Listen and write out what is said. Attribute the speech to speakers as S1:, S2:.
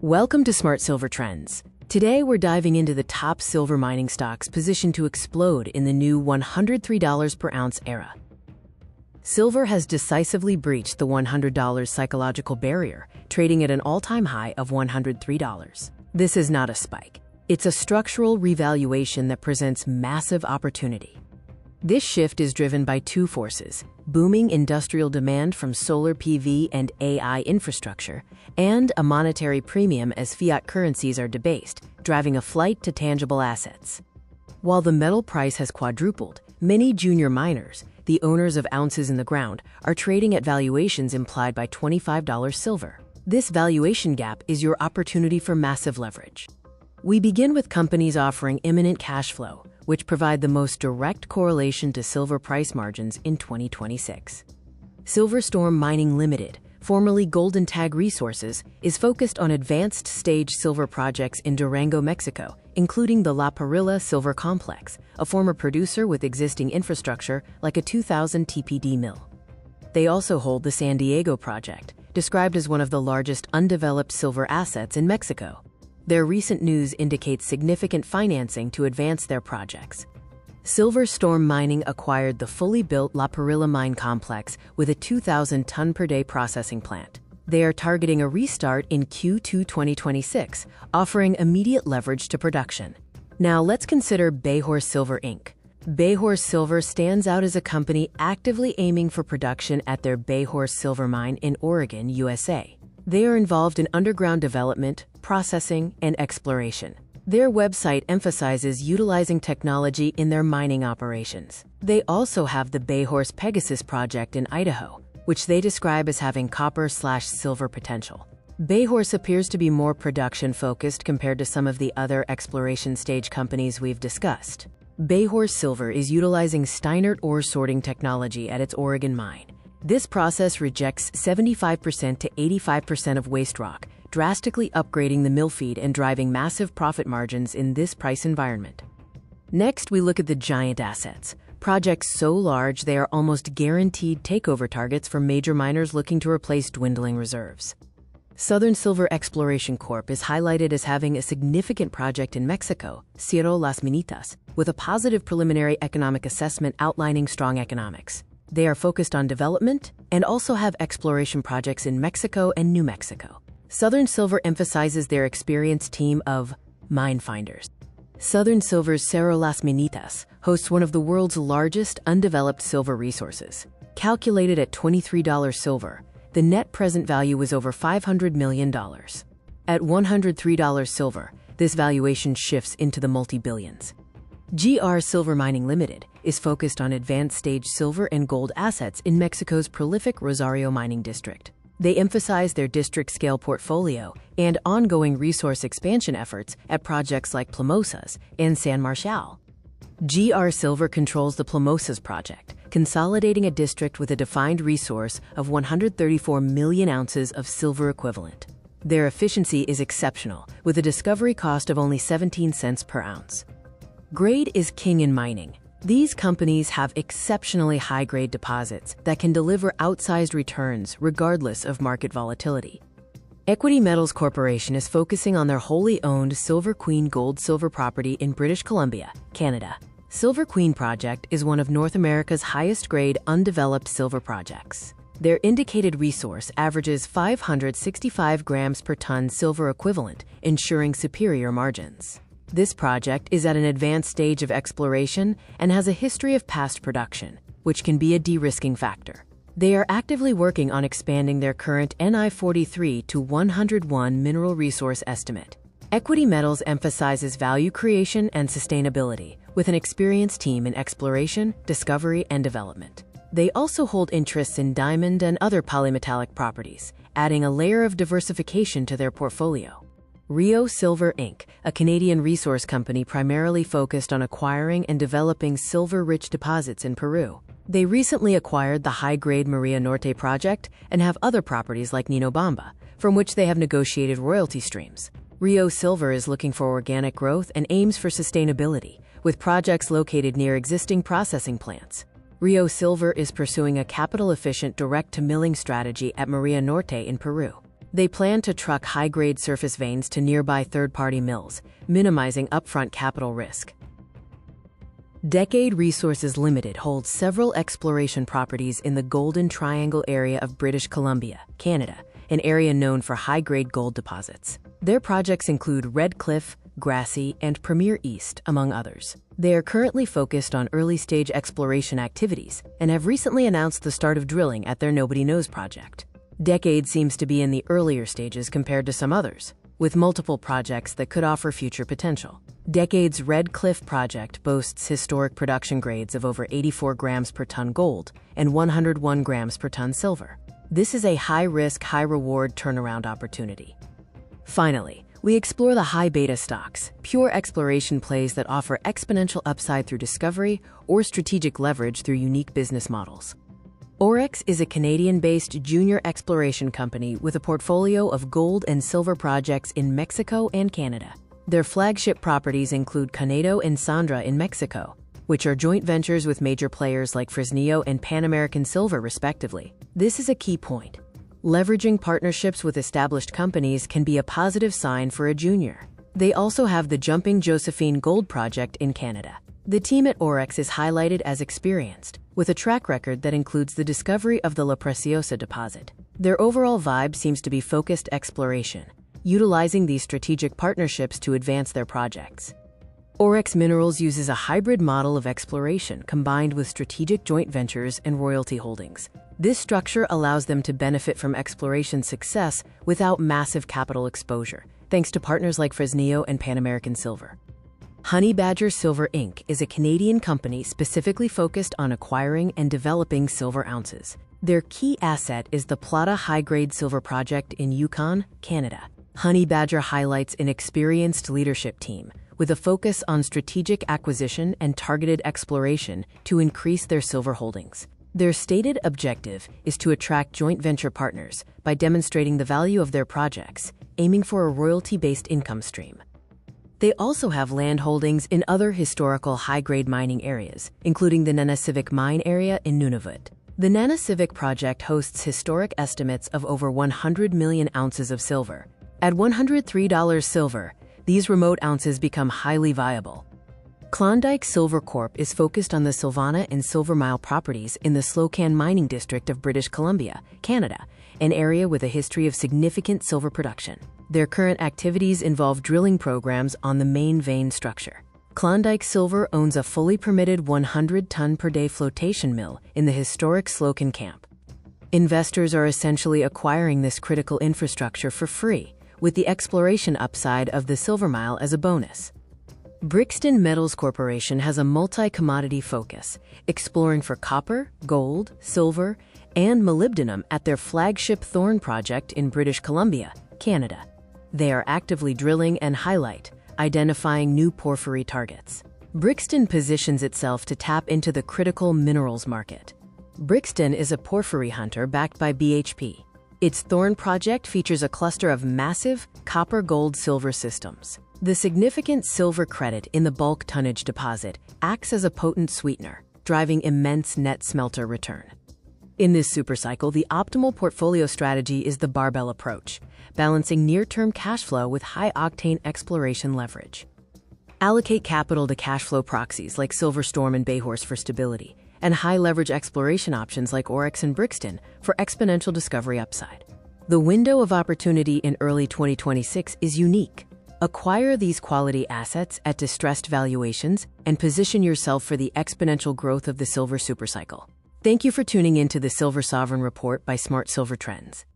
S1: Welcome to Smart Silver Trends. Today we're diving into the top silver mining stocks positioned to explode in the new $103 per ounce era. Silver has decisively breached the $100 psychological barrier, trading at an all-time high of $103. This is not a spike. It's a structural revaluation that presents massive opportunity. This shift is driven by two forces: booming industrial demand from solar PV and AI infrastructure, and a monetary premium as fiat currencies are debased, driving a flight to tangible assets. While the metal price has quadrupled, many junior miners, the owners of ounces in the ground, are trading at valuations implied by $25 silver. This valuation gap is your opportunity for massive leverage. We begin with companies offering imminent cash flow, which provide the most direct correlation to silver price margins in 2026. Silverstorm Mining Limited, formerly Golden Tag Resources, is focused on advanced stage silver projects in Durango, Mexico, including the La Parrilla Silver Complex, a former producer with existing infrastructure like a 2,000 TPD mill. They also hold the San Diego project, described as one of the largest undeveloped silver assets in Mexico. Their recent news indicates significant financing to advance their projects. Silverstorm Mining acquired the fully built La Parrilla mine complex with a 2,000-ton-per-day processing plant. They are targeting a restart in Q2 2026, offering immediate leverage to production. Now let's consider Bayhorse Silver Inc. Bayhorse Silver stands out as a company actively aiming for production at their Bayhorse Silver Mine in Oregon, USA. They are involved in underground development, processing, and exploration. Their website emphasizes utilizing technology in their mining operations. They also have the Bayhorse Pegasus project in Idaho, which they describe as having copper/silver potential. Bayhorse appears to be more production-focused compared to some of the other exploration stage companies we've discussed. Bayhorse Silver is utilizing Steinert ore sorting technology at its Oregon mine. This process rejects 75% to 85% of waste rock, drastically upgrading the mill feed and driving massive profit margins in this price environment. Next, we look at the giant assets, projects so large they are almost guaranteed takeover targets for major miners looking to replace dwindling reserves. Southern Silver Exploration Corp is highlighted as having a significant project in Mexico, Cerro Las Minitas, with a positive preliminary economic assessment outlining strong economics. They are focused on development and also have exploration projects in Mexico and New Mexico. Southern Silver emphasizes their experienced team of mine finders. Southern Silver's Cerro Las Minitas hosts one of the world's largest undeveloped silver resources. Calculated at $23 silver, the net present value was over $500 million. At $103 silver, this valuation shifts into the multi-billions. GRSL Mining Limited is focused on advanced stage silver and gold assets in Mexico's prolific Rosario mining district. They emphasize their district-scale portfolio and ongoing resource expansion efforts at projects like Plomosas and San Marcial. GR Silver controls the Plomosas project, consolidating a district with a defined resource of 134 million ounces of silver equivalent. Their efficiency is exceptional, with a discovery cost of only 17 cents per ounce. Grade is king in mining. These companies have exceptionally high-grade deposits that can deliver outsized returns regardless of market volatility. Equity Metals Corporation is focusing on their wholly owned Silver Queen gold-silver property in British Columbia, Canada. Silver Queen project is one of North America's highest-grade undeveloped silver projects. Their indicated resource averages 565 grams per ton silver equivalent, ensuring superior margins. This project is at an advanced stage of exploration and has a history of past production, which can be a de-risking factor. They are actively working on expanding their current NI 43 to 101 mineral resource estimate. Equity Metals emphasizes value creation and sustainability, with an experienced team in exploration, discovery, and development. They also hold interests in diamond and other polymetallic properties, adding a layer of diversification to their portfolio. Rio Silver Inc., a Canadian resource company primarily focused on acquiring and developing silver-rich deposits in Peru. They recently acquired the high-grade Maria Norte project and have other properties like Ninobamba, from which they have negotiated royalty streams. Rio Silver is looking for organic growth and aims for sustainability, with projects located near existing processing plants. Rio Silver is pursuing a capital-efficient direct-to-milling strategy at Maria Norte in Peru. They plan to truck high-grade surface veins to nearby third-party mills, minimizing upfront capital risk. Decade Resources Limited holds several exploration properties in the Golden Triangle area of British Columbia, Canada, an area known for high-grade gold deposits. Their projects include Red Cliff, Grassy, and Premier East, among others. They are currently focused on early-stage exploration activities and have recently announced the start of drilling at their Nobody Knows project. Decade seems to be in the earlier stages compared to some others, with multiple projects that could offer future potential. Decade's Red Cliff project boasts historic production grades of over 84 grams per ton gold and 101 grams per ton silver. This is a high-risk, high-reward turnaround opportunity. Finally, we explore the high-beta stocks, pure exploration plays that offer exponential upside through discovery or strategic leverage through unique business models. Orex is a Canadian-based junior exploration company with a portfolio of gold and silver projects in Mexico and Canada. Their flagship properties include Canedo and Sandra in Mexico, which are joint ventures with major players like Fresnillo and Pan American Silver, respectively. This is a key point. Leveraging partnerships with established companies can be a positive sign for a junior. They also have the Jumping Josephine Gold Project in Canada. The team at Orex is highlighted as experienced, with a track record that includes the discovery of the La Preciosa deposit. Their overall vibe seems to be focused exploration, utilizing these strategic partnerships to advance their projects. Orex Minerals uses a hybrid model of exploration combined with strategic joint ventures and royalty holdings. This structure allows them to benefit from exploration success without massive capital exposure, thanks to partners like Fresnillo and Pan American Silver. Honey Badger Silver Inc. is a Canadian company specifically focused on acquiring and developing silver ounces. Their key asset is the Plata high-grade silver project in Yukon, Canada. Honey Badger highlights an experienced leadership team with a focus on strategic acquisition and targeted exploration to increase their silver holdings. Their stated objective is to attract joint venture partners by demonstrating the value of their projects, aiming for a royalty-based income stream. They also have land holdings in other historical high-grade mining areas, including the Nanisivik mine area in Nunavut. The Nanisivik project hosts historic estimates of over 100 million ounces of silver. At $103 silver, these remote ounces become highly viable. Klondike Silver Corp is focused on the Silvana and Silver Mile properties in the Slocan mining district of British Columbia, Canada, an area with a history of significant silver production. Their current activities involve drilling programs on the main vein structure. Klondike Silver owns a fully permitted 100-ton-per-day flotation mill in the historic Slocan camp. Investors are essentially acquiring this critical infrastructure for free, with the exploration upside of the Silver Mile as a bonus. Brixton Metals Corporation has a multi-commodity focus, exploring for copper, gold, silver, and molybdenum at their flagship Thorn project in British Columbia, Canada. They are actively drilling and identifying new porphyry targets. Brixton positions itself to tap into the critical minerals market. Brixton is a porphyry hunter backed by BHP. Its Thorn project features a cluster of massive copper-gold-silver systems. The significant silver credit in the bulk tonnage deposit acts as a potent sweetener, driving immense net smelter return. In this supercycle, the optimal portfolio strategy is the barbell approach, balancing near-term cash flow with high-octane exploration leverage. Allocate capital to cash flow proxies like Silverstorm and Bayhorse for stability, and high-leverage exploration options like Orex and Brixton for exponential discovery upside. The window of opportunity in early 2026 is unique. Acquire these quality assets at distressed valuations and position yourself for the exponential growth of the silver supercycle. Thank you for tuning in to the Silver Sovereign Report by Smart Silver Trends.